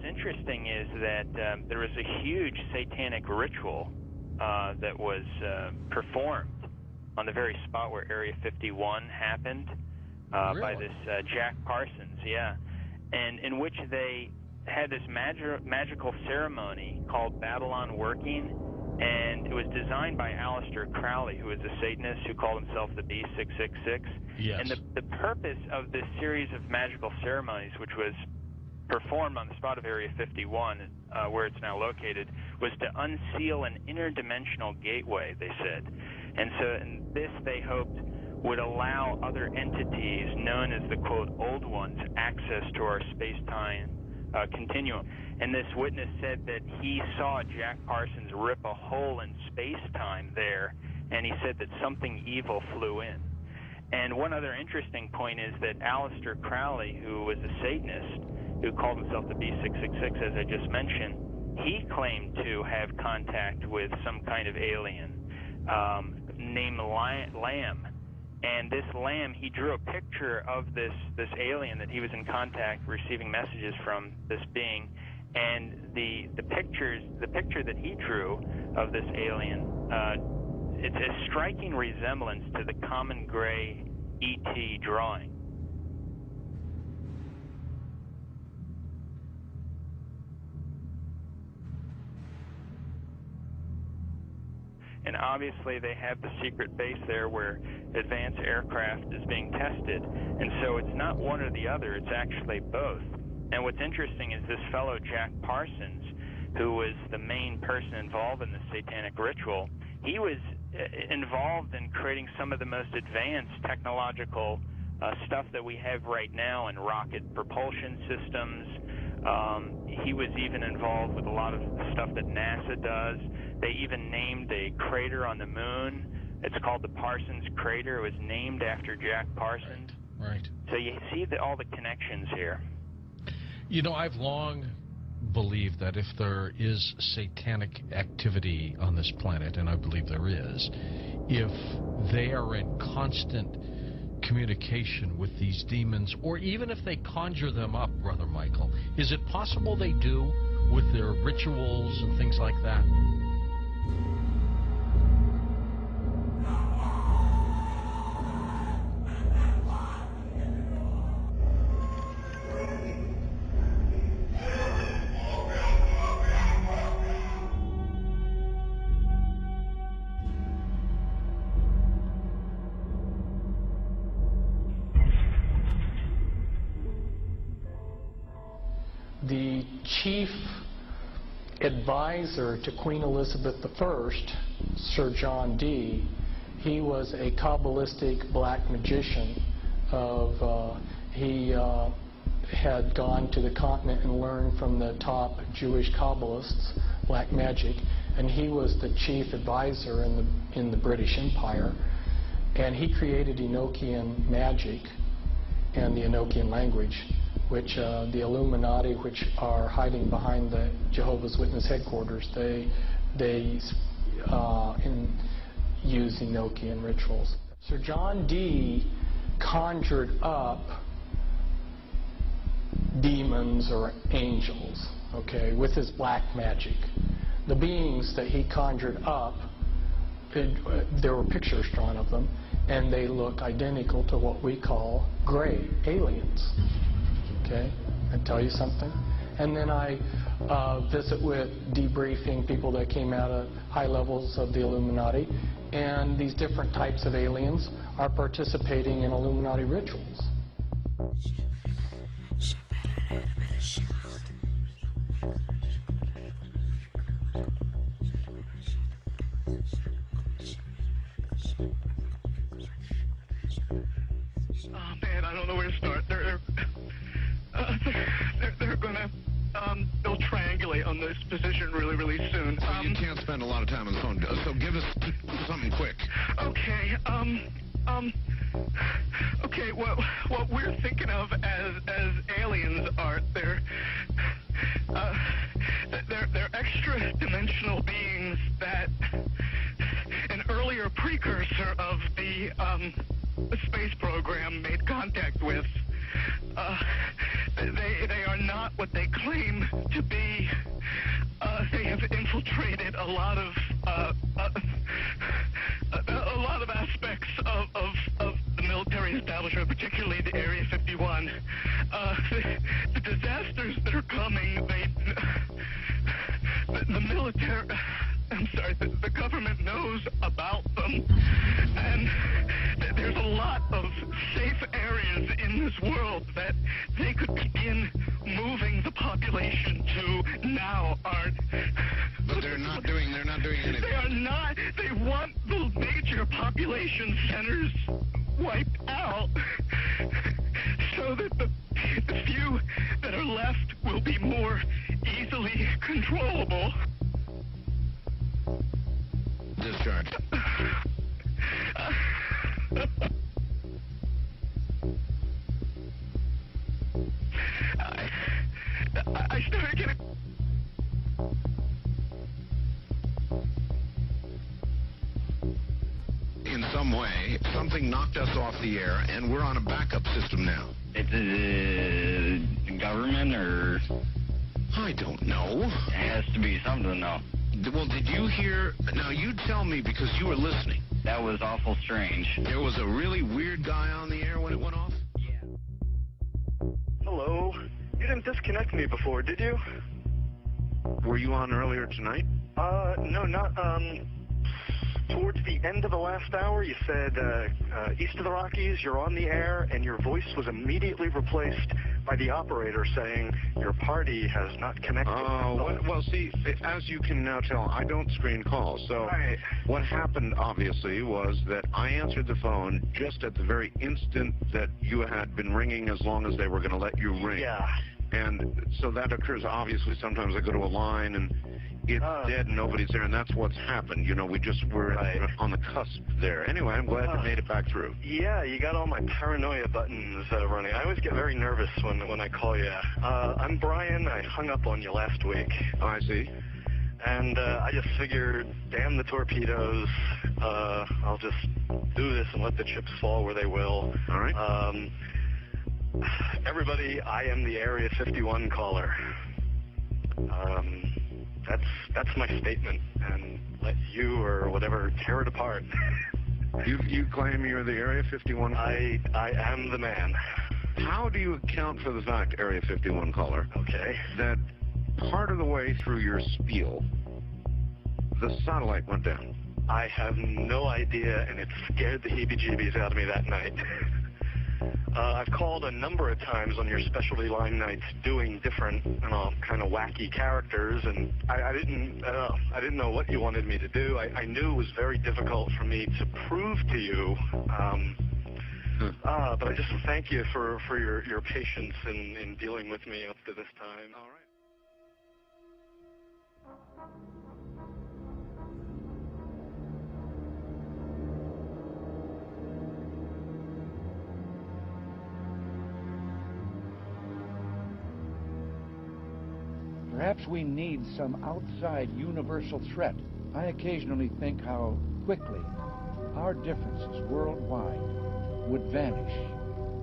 what's interesting is that there was a huge satanic ritual that was performed on the very spot where Area 51 happened by this Jack Parsons, and in which they had this magical ceremony called Babylon Working, and it was designed by Aleister Crowley, who was a Satanist who called himself the B666. Yes. And the purpose of this series of magical ceremonies, which was performed on the spot of Area 51, where it's now located, was to unseal an interdimensional gateway, they said. And so in this, they hoped, would allow other entities known as the, quote, old ones, access to our space-time continuum. And this witness said that he saw Jack Parsons rip a hole in space-time there, and he said that something evil flew in. And one other interesting point is that Aleister Crowley, who was a Satanist, who called himself the B666, as I just mentioned, he claimed to have contact with some kind of alien named Lamb. And this Lamb, he drew a picture of this alien that he was in contact, receiving messages from this being. And the picture that he drew of this alien, it's a striking resemblance to the common gray ET drawing. And obviously they have the secret base there where advanced aircraft is being tested. And so it's not one or the other, it's actually both. And what's interesting is this fellow Jack Parsons, who was the main person involved in the satanic ritual, he was involved in creating some of the most advanced technological stuff that we have right now in rocket propulsion systems. He was even involved with a lot of stuff that NASA does. They even named a crater on the moon. It's called the Parsons Crater. It was named after Jack Parsons. Right. So you see all the connections here. You know, I've long believed that if there is satanic activity on this planet, and I believe there is, if they are in constant communication with these demons, or even if they conjure them up, Brother Michael, is it possible they do with their rituals and things like that? The chief advisor to Queen Elizabeth I, Sir John Dee, he was a Kabbalistic black magician. He had gone to the continent and learned from the top Jewish Kabbalists black magic, and he was the chief advisor in the British Empire. And he created Enochian magic and the Enochian language, which the Illuminati, which are hiding behind the Jehovah's Witness headquarters, they use Enochian rituals. Sir John Dee conjured up demons or angels, okay, with his black magic. The beings that he conjured up, there were pictures drawn of them, and they look identical to what we call gray aliens. Okay, I tell you something. And then I visit with debriefing people that came out of high levels of the Illuminati, and these different types of aliens are participating in Illuminati rituals. Oh man, I don't know where to start. They're gonna they'll triangulate on this position really soon. You can't spend a lot of time on the phone, so give us something quick. Okay, okay, what we're thinking of as aliens are they're extra dimensional beings that an earlier precursor of the space program made contact with. They are not what they claim to lot of aspects of the military establishment, particularly the Area 51. The disasters that are coming, the military, I'm sorry, the government knows about them, and there's a lot of safe areas in this world that they could begin moving the population to now aren't. But they're not doing anything. They are not. They want the major population centers wiped out so that the few that are left will be more easily controllable. Discharge. I started getting... In some way, something knocked us off the air, and we're on a backup system now. It's the government, or... I don't know. It has to be something, though. Well, did you hear... Now, you tell me, because you were listening. That was awful strange. There was a really weird guy on the air when it went off? Yeah. Hello? You didn't disconnect me before, did you? Were you on earlier tonight? No, not, towards the end of the last hour, you said, east of the Rockies, you're on the air, and your voice was immediately replaced by the operator saying, your party has not connected. Oh, well, see, as you can now tell, I don't screen calls. So Right. What happened, obviously, was that I answered the phone just at the very instant that you had been ringing, as long as they were going to let you ring. Yeah. And so that occurs, obviously. Sometimes I go to a line and it's dead and nobody's there, and that's what's happened. You know, we just were on the cusp there. Anyway, I'm glad you made it back through. Yeah, you got all my paranoia buttons running. I always get very nervous when I call you. I'm Brian. I hung up on you last week. Oh, I see. And I just figured, damn the torpedoes. I'll just do this and let the chips fall where they will. All right. Everybody, I am the Area 51 caller. That's my statement, and let you or whatever tear it apart. You claim you're the Area 51 caller? I am the man. How do you account for the fact, Area 51 caller, Okay. that part of the way through your spiel, the satellite went down? I have no idea, and it scared the heebie-jeebies out of me that night. I've called a number of times on your specialty line nights doing different, kind of wacky characters, and I didn't know what you wanted me to do. I knew it was very difficult for me to prove to you, but I just thank you for your patience in dealing with me up to this time. All right. Perhaps we need some outside universal threat. I occasionally think how quickly our differences worldwide would vanish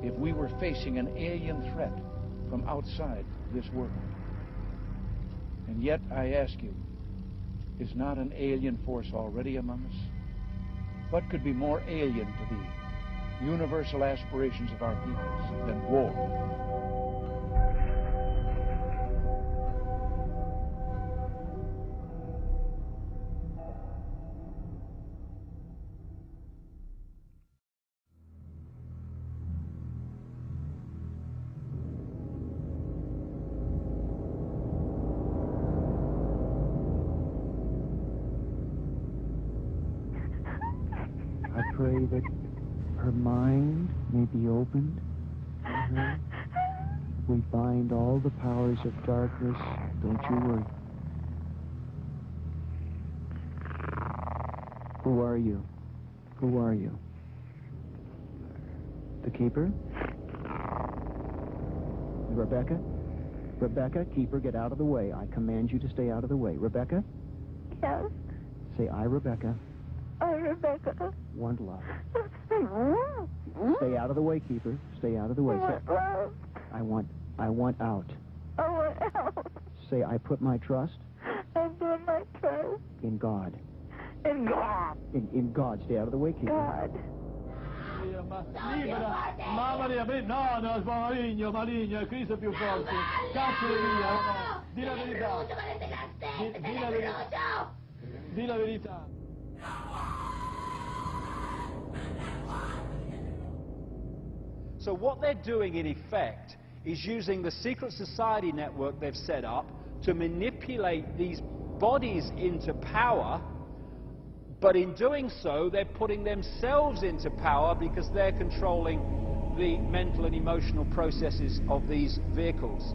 if we were facing an alien threat from outside this world. And yet, I ask you, is not an alien force already among us? What could be more alien to the universal aspirations of our peoples than war? I pray that her mind may be opened to her. We bind all the powers of darkness. Don't you worry. Who are you? Who are you? The Keeper? Rebecca? Rebecca, Keeper, get out of the way. I command you to stay out of the way. Rebecca? Yes. Say, I, Rebecca, Rebecca. want love. Stay out of the way, Keeper. Stay out of the way. Say, Love. I want out. I want out. Say, I put my trust I put my trust In God. In God. In God. Stay out of the way, Keith. God. Libera! Mamma mia, no, no, maligno, maligno, Cristo è più forte. Caccialo via, di la verità. Di la verità. So what they're doing in effect is using the secret society network they've set up to manipulate these bodies into power, but in doing so they're putting themselves into power because they're controlling the mental and emotional processes of these vehicles.